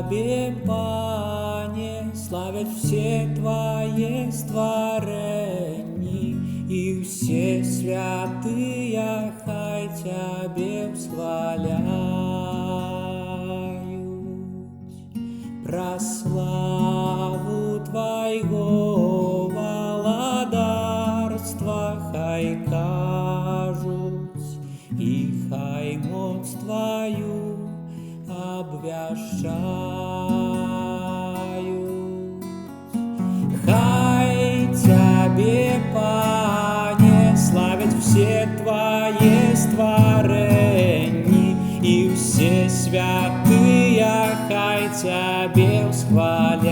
Тебе, Пане, славят все Твои створения, и все святые хай Тебе восхваляют. Про славу Твоего владарства хай кажут, и хай моц Твою обвящают. Хай Тебе, Пане, славят все Твои створения, и все святые хай Тебе восхваляют.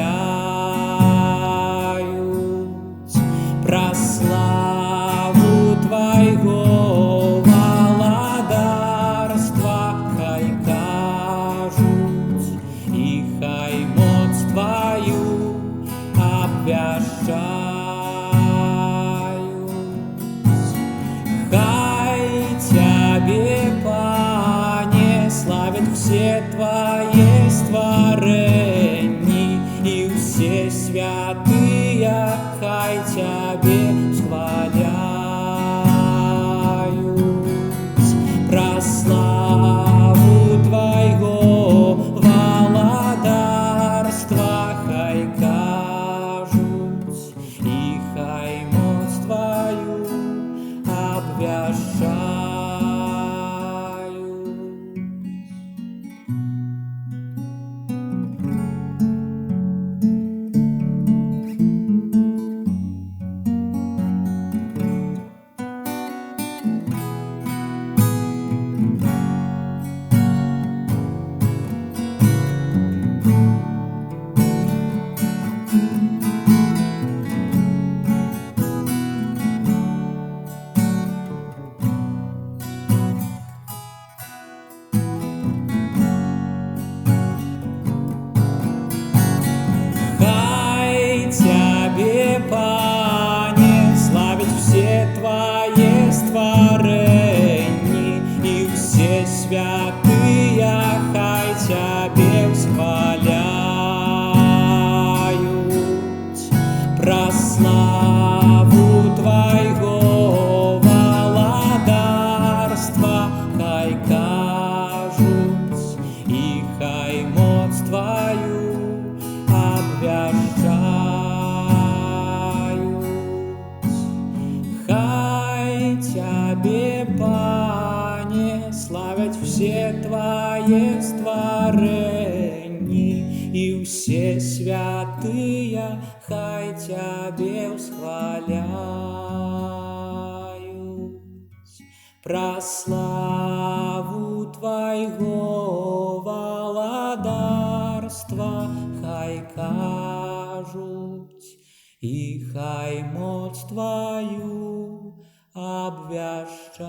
Про славу Твоего владарства хай кажут, и хай моц Твою обвящают. Хай Тебе, Пане, славят все Твои створения, и все святые хай Тебе восхваляют. Про славу Твоего владарства хай кажут, и хай моц Твою обвящают. Тебе, Пане, славят все Твои створения, и все святые хай Тебе восхваляют. Про славу Твоего владарства хай кажут, и хай моц Твою обвящают. Хай Тебе, Пане, славят все Твои створения, и все святые хай Тебе восхваляют. Про славу Твоего владарства хай кажут, и хай моц Твою обвящают.